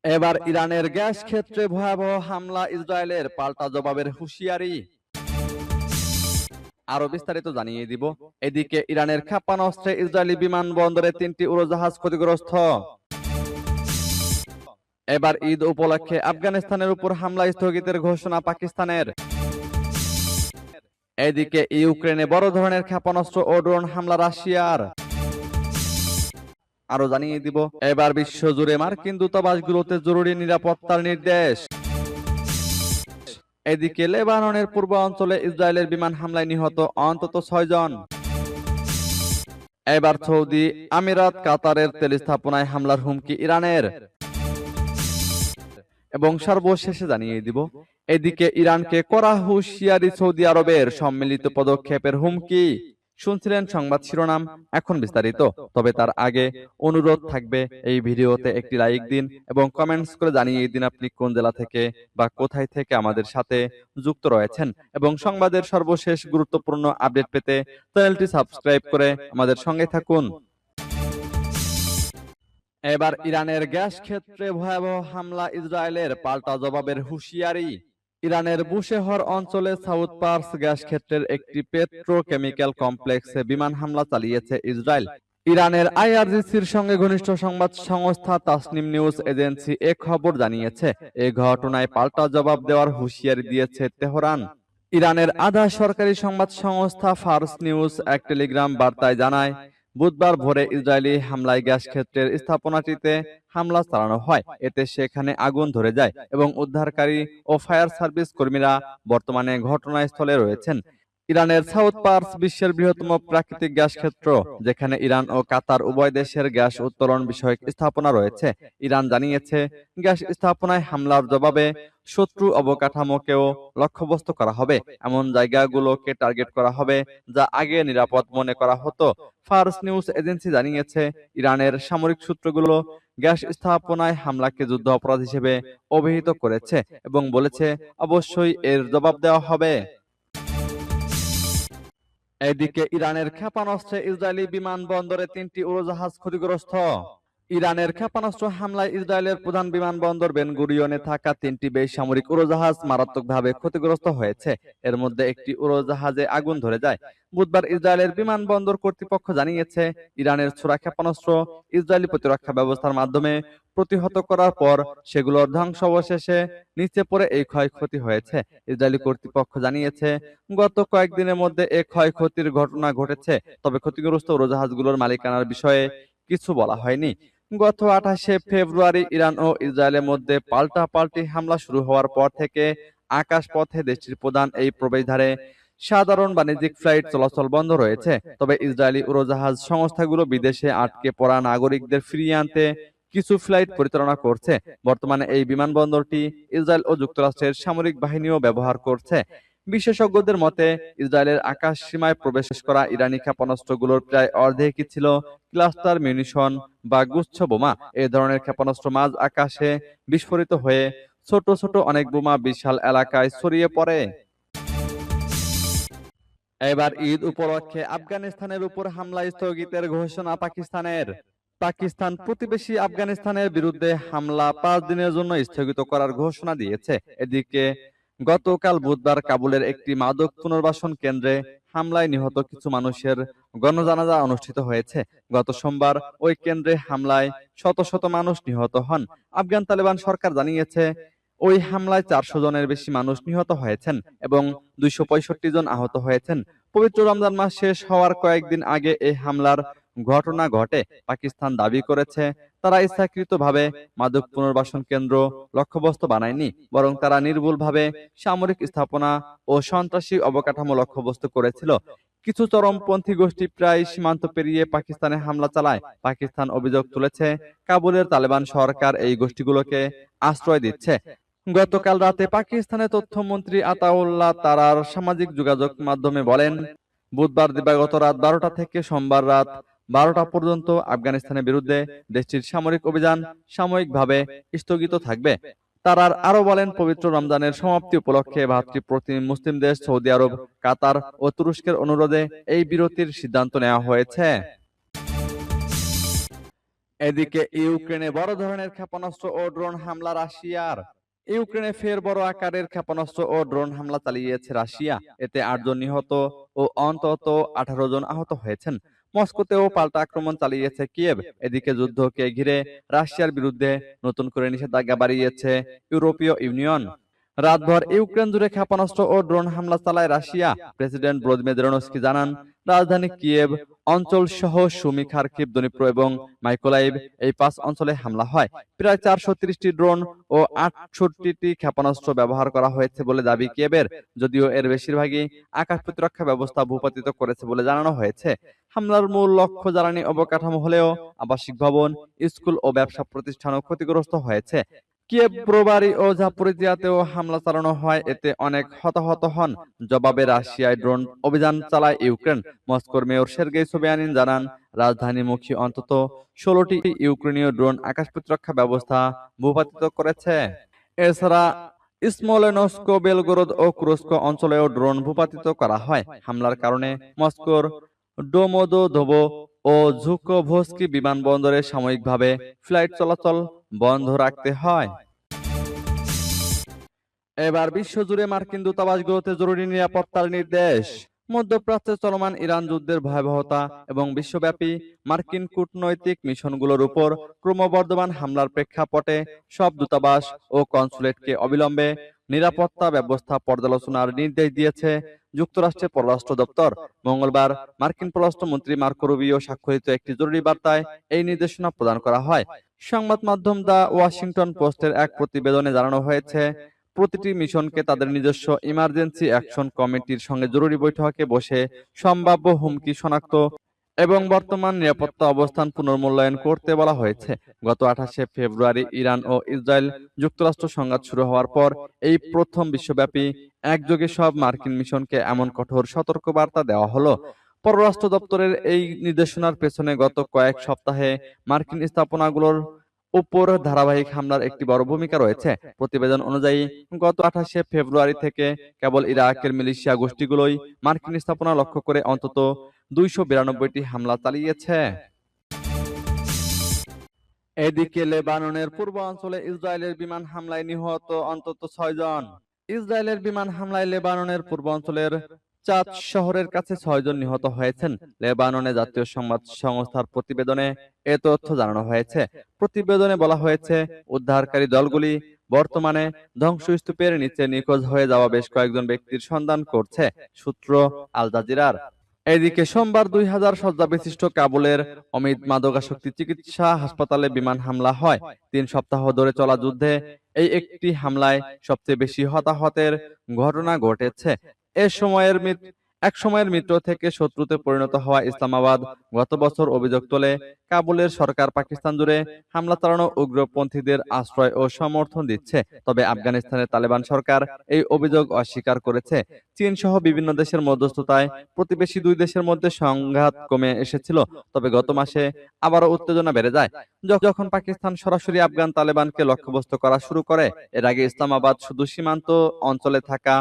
এবার ইরানের গ্যাস ক্ষেত্রে ভয়াবহ হামলা, ইসরায়েলের পাল্টা জবাবের হুঁশিয়ারি। আরো বিস্তারিত জানিয়ে দিব। এদিকে ইরানের ক্ষেপণাস্ত্রে ইসরায়েলি বিমানবন্দরে 3টি উড়োজাহাজ ক্ষতিগ্রস্ত। এবার ঈদ উপলক্ষে আফগানিস্তানের উপর হামলা স্থগিতের ঘোষণা পাকিস্তানের। এদিকে ইউক্রেনে বড় ধরনের ক্ষেপণাস্ত্র ও ড্রোন হামলা রাশিয়ার। আরো জানিয়ে দিব, এবার বিশ্বজুড়ে মার্কিন দূতাবাসগুলোতে জরুরি নিরাপত্তার নির্দেশ। এদিকে লেবাননের পূর্বাঞ্চলে ইসরায়েলের বিমান হামলায় নিহত অন্তত 6 জন। এবার সৌদি আমিরাত কাতারের তেল স্থাপনায় হামলার হুমকি ইরানের। এবং সর্বশেষে জানিয়ে দিব, এদিকে ইরানকে কড়া হুঁশিয়ারি সৌদি আরবের, সম্মিলিত পদক্ষেপের হুমকি। শুনছিলেন সংবাদ শিরোনাম, এখন বিস্তারিত। তবে তার আগে অনুরোধ থাকবে, এই ভিডিওতে একটি লাইক দিন এবং কমেন্টস করে জানিয়ে দিন আপনি কোন জেলা থেকে বা কোথায় থেকে আমাদের সাথে যুক্ত রয়েছেন। এবং সংবাদের সর্বশেষ গুরুত্বপূর্ণ আপডেট পেতে চ্যানেলটি সাবস্ক্রাইব করে আমাদের সঙ্গে থাকুন। এবার ইরানের গ্যাস ক্ষেত্রে ভয়াবহ হামলা, ইসরায়েলের পাল্টা জবাবের হুঁশিয়ারি। ইরানের বুশেহর অঞ্চলে সাউথ পার্স গ্যাস ক্ষেত্রের একটি পেট্রোকেমিক্যাল কমপ্লেক্সে বিমান হামলা চালিয়েছে ইসরায়েল। ইরানের আইআরজিসির সঙ্গে ঘনিষ্ঠ সংবাদ সংস্থা তাসনিম নিউজ এজেন্সি এ খবর জানিয়েছে। এই ঘটনায় পাল্টা জবাব দেওয়ার হুঁশিয়ারি দিয়েছে তেহরান। ইরানের আধা সরকারি সংবাদ সংস্থা ফার্স নিউজ এক টেলিগ্রাম বার্তায় জানায়, বুধবার ভোরে ইসরায়েলি হামলায় গ্যাস ক্ষেত্রের স্থাপনাটিতে হামলা চালানো হয়। এতে সেখানে আগুন ধরে যায় এবং উদ্ধারকারী ও ফায়ার সার্ভিস কর্মীরা বর্তমানে ঘটনাস্থলে রয়েছেন। ইরানের সাউথ পার্স বিশ্বের বৃহত্তম প্রাকৃতিক গ্যাস ক্ষেত্র, যেখানে ইরান ও কাতার উভয় দেশের গ্যাস উত্তোলন বিষয়ক স্থাপনা রয়েছে। ইরান জানিয়েছে, গ্যাস স্থাপনায় হামলার জবাবে শত্রু অবকাঠামোকেও লক্ষ্যবস্তু করা হবে। এমন জায়গাগুলোকে টার্গেট করা হবে যা আগে নিরাপদ মনে করা হতো। ফার্স নিউজ এজেন্সি জানিয়েছে, ইরানের সামরিক সূত্রগুলো গ্যাস স্থাপনায় হামলাকে যুদ্ধ অপরাধ হিসেবে অভিহিত করেছে এবং বলেছে, অবশ্যই এর জবাব দেওয়া হবে। এদিকে ইরানের ক্ষেপণাস্ত্রে ইসরায়েলি বিমানবন্দরে 3টি উড়োজাহাজ ক্ষতিগ্রস্ত। ইরানের ক্ষেপণাস্ত্র হামলায় ইসরায়েলের প্রধান বিমানবন্দর বেন গুরিয়নে থাকা 3টি বেসামরিক উড়োজাহাজ মারাত্মকভাবে ক্ষতিগ্রস্ত হয়েছে। এর মধ্যে একটি উড়োজাহাজে আগুন ধরে যায়। বুধবার ইসরায়েলের বিমানবন্দর কর্তৃপক্ষ জানিয়েছে, ইরানের ছোড়া ক্ষেপণাস্ত্র ইসরায়েলি প্রতিরক্ষা ব্যবস্থার মাধ্যমে প্রতিহত করার পর সেগুলোর ধ্বংসাবশেষে নিচে পড়ে এই ক্ষয়ক্ষতি হয়েছে। ইসরায়েলি কর্তৃপক্ষ জানিয়েছে, গত কয়েকদিনের মধ্যে এই ক্ষয়ক্ষতির ঘটনা ঘটেছে, তবে ক্ষতিগ্রস্ত উড়োজাহাজগুলোর মালিকানার বিষয়ে কিছু বলা হয়নি। গত 28শে ফেব্রুয়ারি ইরান ও ইসরায়েলের মধ্যে পাল্টাপাল্টি হামলা শুরু হওয়ার পর থেকে আকাশপথে দেশটির প্রধান এই প্রবেশদ্বারে সাধারণ বাণিজ্যিক ফ্লাইট চলাচল বন্ধ রয়েছে। তবে ইসরায়েলি উড়োজাহাজ সংস্থাগুলো বিদেশে আটকে পড়া নাগরিকদের ফিরিয়ে আনতে কিছু ফ্লাইট পরিচালনা করছে। বর্তমানে এই বিমানবন্দরটি ইসরায়েল ও যুক্তরাষ্ট্রের সামরিক বাহিনীও ব্যবহার করছে। বিশেষজ্ঞদের মতে, ইসরায়েলের আকাশ সীমায় প্রবেশ করা ইরানি ক্ষেপণাস্ত্রগুলোর প্রায় অর্ধেকই ছিল ক্লাস্টার মিউনিশন বা গুচ্ছ বোমা। এ ধরনের ক্ষেপণাস্ত্র মাঝ আকাশে বিস্ফোরিত হয়ে ছোট ছোট অনেক বোমা বিশাল এলাকায় ছড়িয়ে পড়ে। এবার ঈদ উপলক্ষে আফগানিস্তানের উপর হামলা স্থগিতের ঘোষণা পাকিস্তানের। পাকিস্তান প্রতিবেশী আফগানিস্তানের বিরুদ্ধে হামলা 5 দিনের জন্য স্থগিত করার ঘোষণা দিয়েছে। এদিকে গতকাল বুধবার কাবুলের একটি মাদক পুনর্বাসন কেন্দ্রে হামলায় নিহত কিছু মানুষের গণজানাজা অনুষ্ঠিত হয়েছে। গত সোমবার ওই কেন্দ্রে হামলায় শত শত মানুষ নিহত হন। আফগান তালেবান সরকার জানিয়েছে, ওই হামলায় 400 জনের বেশি মানুষ নিহত হয়েছেন এবং 265 জন আহত হয়েছেন। পবিত্র রমজান মাস শেষ হওয়ার কয়েকদিন আগে এই হামলার ঘটনা ঘটে। পাকিস্তান দাবি করেছে, তারা ইচ্ছাকৃতভাবে মাদক পুনর্বাসন কেন্দ্র লক্ষ্যবস্তু বানায়নি, বরং তারা নির্ভুলভাবে সামরিক স্থাপনা ও সন্ত্রাসী অবকাঠামো লক্ষ্যবস্তু করেছিল। কিছু চরমপন্থী গোষ্ঠী প্রায় সীমান্ত পেরিয়ে পাকিস্তানে হামলা চালায়। পাকিস্তান অভিযোগ তুলেছে, কাবুলের তালেবান সরকার এই গোষ্ঠীগুলোকে আশ্রয় দিচ্ছে। গতকাল রাতে পাকিস্তানের তথ্যমন্ত্রী আতাউল্লাহ তারার সামাজিক যোগাযোগ মাধ্যমে বলেন, বুধবার দিবাগত রাত 12টা থেকে সোমবার রাত 12টা পর্যন্ত আফগানিস্তানের বিরুদ্ধে দেশটির সামরিক অভিযান সাময়িকভাবে স্থগিত থাকবে। তারার আরো বলেন, পবিত্র রমজানের সমাপ্তি উপলক্ষে ভাতৃপ্রতিম মুসলিম দেশ সৌদি আরব, কাতার ও তুরস্কের অনুরোধে এই বিরতির সিদ্ধান্ত নেওয়া হয়েছে। এদিকে ইউক্রেনে বড় ধরনের ক্ষেপণাস্ত্র ও ড্রোন হামলা রাশিয়ার। ইউক্রেনে ফের বড় আকারের ক্ষেপণাস্ত্র ও ড্রোন হামলা চালিয়েছে রাশিয়া। এতে 8 জন নিহত ও অন্তত 18 জন আহত হয়েছেন। মস্কোতেও পাল্টা আক্রমণ চালিয়েছে কিয়েভ। এদিকে যুদ্ধকে ঘিরে রাশিয়ার বিরুদ্ধে নতুন করে নিষেধাজ্ঞা বাড়িয়েছে ইউরোপীয় ইউনিয়ন। রাতভর ইউক্রেন জুড়ে ক্ষেপণাস্ত্র ও ড্রোন হামলা চালায় রাশিয়া। প্রেসিডেন্ট ভ্লাদিমির জেলেনস্কি জানান, রাজধানী কিয়েভ অঞ্চল সহ সুমি, খার্কিভ, দনিপ্রো এবং মাইকোলাইভ এই 5 অঞ্চলে হামলা হয়। প্রায় 430টি ড্রোন ও 68টি ক্ষেপণাস্ত্র ব্যবহার করা হয়েছে বলে দাবি কিয়েভের, যদিও এর বেশিরভাগই আকাশ প্রতিরক্ষা ব্যবস্থা ভূপাতিত করেছে বলে জানানো হয়েছে। হামলার মূল লক্ষ্য জ্বালানি অবকাঠামো হলেও আবাসিক ভবন, স্কুল ও ব্যবসা প্রতিষ্ঠানও ক্ষতিগ্রস্ত হয়েছে। কিয়েভ, ব্রোবারি ও জাপোরিজিয়াতেও হামলা চালানো হয়, এতে অনেক হতাহত হন। জবাবে রাশিয়ায় ড্রোন অভিযান চালায় ইউক্রেন। মস্কোর মেয়র সের্গেই সোবিয়ানিন জানান, রাজধানীমুখী অন্তত 16টি ইউক্রেনীয় ড্রোন আকাশ প্রতিরক্ষা ব্যবস্থা ভূপাতিত করেছে। এছাড়া স্মোলেনস্ক, বেলগোরদ ও কুরস্ক অঞ্চলেও ড্রোন ভূপাতিত করা হয়। হামলার কারণে মস্কোর ডোমোদোদোভো ও ঝুকোভস্কি বিমানবন্দরে সাময়িকভাবে ফ্লাইট চলাচল বন্ধ রাখতে হয়। এবার বিশ্বজুড়ে মার্কিন দূতাবাসগুলোতে জরুরি নিরাপত্তার নির্দেশ। মধ্যপ্রাচ্যে চলমান ইরান যুদ্ধের ভয়াবহতা এবং বিশ্বব্যাপী মার্কিন কূটনৈতিক মিশনগুলোর উপর ক্রমবর্ধমান হামলার প্রেক্ষাপটে সব দূতাবাস ও কনসুলেটকে অবিলম্বে নিরাপত্তা ব্যবস্থা পর্যালোচনার নির্দেশ দিয়েছে যুক্তরাষ্ট্রের পররাষ্ট্র দপ্তর। মঙ্গলবার মার্কিন পররাষ্ট্রমন্ত্রী মার্কো রুবিও স্বাক্ষরিত একটি জরুরি বার্তায় এই নির্দেশনা প্রদান করা হয়। সংবাদ মাধ্যম দ্য ওয়াশিংটন পোস্টের এক প্রতিবেদনে জানানো হয়েছে, প্রতিটি মিশনকে তাদের নিজস্ব ইমার্জেন্সি অ্যাকশন কমিটির সঙ্গে জরুরি বৈঠকে বসে সম্ভাব্য হুমকি শনাক্ত এবং বর্তমান নিরাপত্তা অবস্থান পুনর্মূল্যায়ন করতে বলা হয়েছে। গত 28শে ফেব্রুয়ারি ইরান ও ইসরায়েল যুক্তরাষ্ট্র সংঘাত শুরু হওয়ার পর এই প্রথম বিশ্বব্যাপী একযোগে সব মার্কিন মিশনকে এমন কঠোর সতর্কবার্তা দেওয়া হলো। পররাষ্ট্র দপ্তরের এই নির্দেশনার পেছনে গত কয়েক সপ্তাহে মার্কিন স্থাপনাগুলোর উপর ধারাবাহিক হামলার একটি বড় ভূমিকা রয়েছে। প্রতিবেদন অনুযায়ী গত 28শে ফেব্রুয়ারি থেকে কেবল ইরাকের মিলিশিয়া গোষ্ঠীগুলোই মার্কিন স্থাপনা লক্ষ্য করে অন্তত 292টি হামলা চালিয়েছে। এদিকে লেবাননের পূর্বাঞ্চলে ইসরায়েলের বিমান হামলায় নিহত অন্তত 6 জন। ইসরায়েলের বিমান হামলায় লেবাননের পূর্বাঞ্চলের চাদ শহরের কাছে 6 জন নিহত হয়েছেন। লেবাননে জাতীয় সংবাদ সংস্থার প্রতিবেদনে এ তথ্য জানানো হয়েছে। প্রতিবেদনে বলা হয়েছে, উদ্ধারকারী দলগুলি বর্তমানে ধ্বংসস্তূপের নিচে নিখোঁজ হয়ে যাওয়া বেশ কয়েকজন ব্যক্তির সন্ধান করছে। সূত্র আল জাজিরার। এদিকে সোমবার 2000 শয্যা বিশিষ্ট কাবুলের অমিত মাদকাসক্তি চিকিৎসা হাসপাতালে বিমান হামলা হয়। 3 সপ্তাহ ধরে চলা যুদ্ধে এই একটি হামলায় সবচেয়ে বেশি হতাহতের ঘটনা ঘটেছে। এক সময়ের মিত্র থেকে শত্রুতে পরিণত হওয়া ইসলামাবাদ গত বছর অভিযোগ তোলে, কাবুলের সরকার পাকিস্তান জুড়ে হামলা চালানো উগ্রপন্থীদের আশ্রয় ও সমর্থন দিচ্ছে। তবে আফগানিস্তানের তালেবান সরকার এই অভিযোগ অস্বীকার করেছে। চীন সহ বিভিন্ন দেশের মধ্যস্থতায় প্রতিবেশী 2 দেশের মধ্যে সংঘাত কমে এসেছিল, তবে গত মাসে আবারও উত্তেজনা বেড়ে যায় যখন পাকিস্তান সরাসরি আফগান তালেবানকে লক্ষ্যবস্তু করা শুরু করে। এর আগে ইসলামাবাদ শুধু সীমান্ত অঞ্চলে থাকা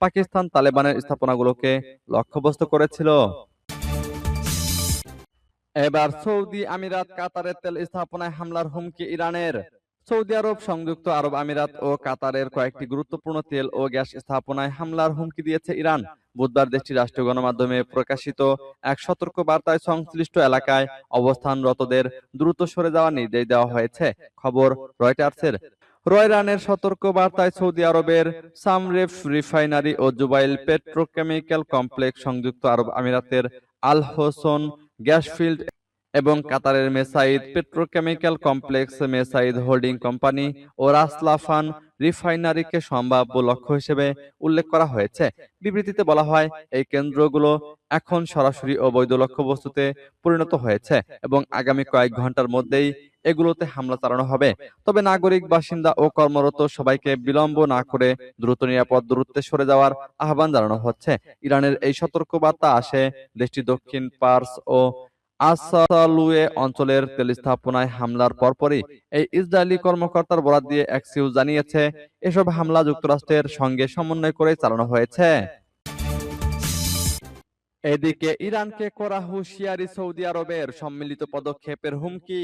পাকিস্তান তালেবানের স্থাপনাগুলোকে লক্ষ্যবস্তু করেছিল। এবার সৌদি আমিরাত, কাতারের তেল স্থাপনায় হামলার হুমকি ইরানের। সৌদি আরব, সংযুক্ত আরব আমিরাত ও কাতারের কয়েকটি গুরুত্বপূর্ণ তেল ও গ্যাস স্থাপনায় হামলার হুমকি দিয়েছে ইরান। বুধবার দেশটির রাষ্ট্রীয় গণমাধ্যমে প্রকাশিত এক সতর্ক বার্তায় সংশ্লিষ্ট এলাকায় অবস্থানরতদের দ্রুত সরে যাওয়ার নির্দেশ দেওয়া হয়েছে। খবর রয়টার্সের। ইরানের সতর্ক বার্তায় সৌদি আরবের সামরেফ রিফাইনারি ও জুবাইল পেট্রোকেমিক্যাল কমপ্লেক্স, সংযুক্ত আরব আমিরাতের আল হোসন গ্যাস ফিল্ড এবং কাতারের মেসাইদ পেট্রোকেমিক্যাল কমপ্লেক্স, মেসাইদ হোল্ডিং কোম্পানি ও রাসলাফান রিফাইনারিকে সম্ভাব্য লক্ষ্য হিসেবে উল্লেখ করা হয়েছে। বিবৃতিতে বলা হয়, এই কেন্দ্রগুলো এখন সরাসরি ও বৈধ লক্ষ্যবস্তুতে পরিণত হয়েছে এবং আগামী কয়েক ঘন্টার মধ্যেই এগুলোতে হামলা চালানো হবে। তবে নাগরিক, বাসিন্দা ও কর্মরত সবাইকে বিলম্ব না করে দ্রুত নিরাপদ দূরত্বে সরে যাওয়ার আহ্বান জানানো হচ্ছে। ইরানের এই সতর্কবার্তা আসে দেশটি দক্ষিণ পার্স ও আসালুয়ে অঞ্চলের তেল স্থাপনায় হামলার পরপরই। এই ইসরায়েলি কর্মকর্তার বরাত দিয়ে এক্সিউজ জানিয়েছে, এসব হামলা যুক্তরাষ্ট্রের সঙ্গে সমন্বয় করে চালানো হয়েছে। এদিকে ইরানকে করা হুঁশিয়ারি সৌদি আরবের, সম্মিলিত পদক্ষেপের হুমকি।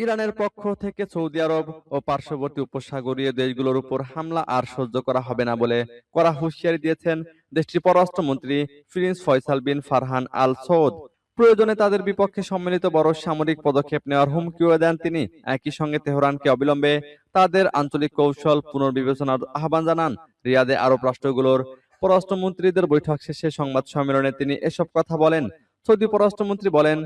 ইরানের পক্ষ থেকে সৌদি আরব ও পার্শ্ববর্তী উপসাগরীয় দেশগুলোর উপর হামলা আর সহ্য করা হবে না বলে কড়া হুঁশিয়ারি দিয়েছেন দেশটির পররাষ্ট্রমন্ত্রী প্রিন্স ফয়সাল বিন ফারহান আল সৌদ। প্রয়োজনে তাদের বিপক্ষে সম্মিলিত বড় সামরিক পদক্ষেপ নেওয়ার হুমকিও দেন তিনি। একই সঙ্গে তেহরানকে অবিলম্বে তাদের আঞ্চলিক কৌশল পুনর্বিবেচনার আহ্বান জানান। রিয়াদে আরব রাষ্ট্রগুলোর পররাষ্ট্রমন্ত্রীদের বৈঠক শেষে সংবাদ সম্মেলনে তিনি এসব কথা বলেন। সৌদি পররাষ্ট্রমন্ত্রী বলেন,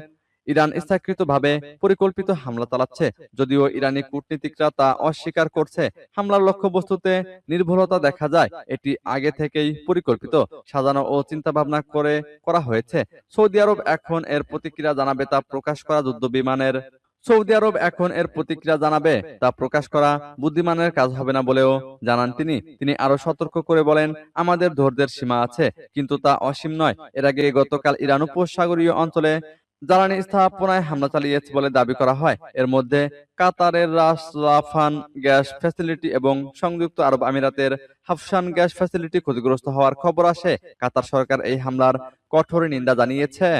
ইরান ইচ্ছাকৃতভাবে পরিকল্পিত হামলা চালাচ্ছে, যদিও ইরানি কূটনীতিকরা তা অস্বীকার করছে। হামলার লক্ষ্যবস্তুতে নির্ভুলতা দেখা যায়। এটি আগে থেকেই পরিকল্পিত, সাজানো ও চিন্তাভাবনা করে করা হয়েছে। সৌদি আরব এখন এর প্রতিক্রিয়া জানাবে তা প্রকাশ করা যুদ্ধবিমানের সৌদি আরব এখন এর প্রতিক্রিয়া জানাবে তা প্রকাশ করা বুদ্ধিমানের কাজ হবে না বলেও জানান তিনি আরো সতর্ক করে বলেন, আমাদের ধৈর্যের সীমা আছে, কিন্তু তা অসীম নয়। এর আগে গতকাল ইরান উপসাগরীয় অঞ্চলে জ্বালানি স্থাপনায় হামলা চালিয়েছে বলে দাবি করা হয়। এর মধ্যে কাতারের রাস লাফান গ্যাস ফ্যাসিলিটি এবং সংযুক্ত আরব আমিরাতের হাফসান গ্যাস ফ্যাসিলিটি ক্ষতিগ্রস্ত হওয়ার খবর আসে। কাতার সরকার এই হামলার কঠোর নিন্দা জানিয়েছে।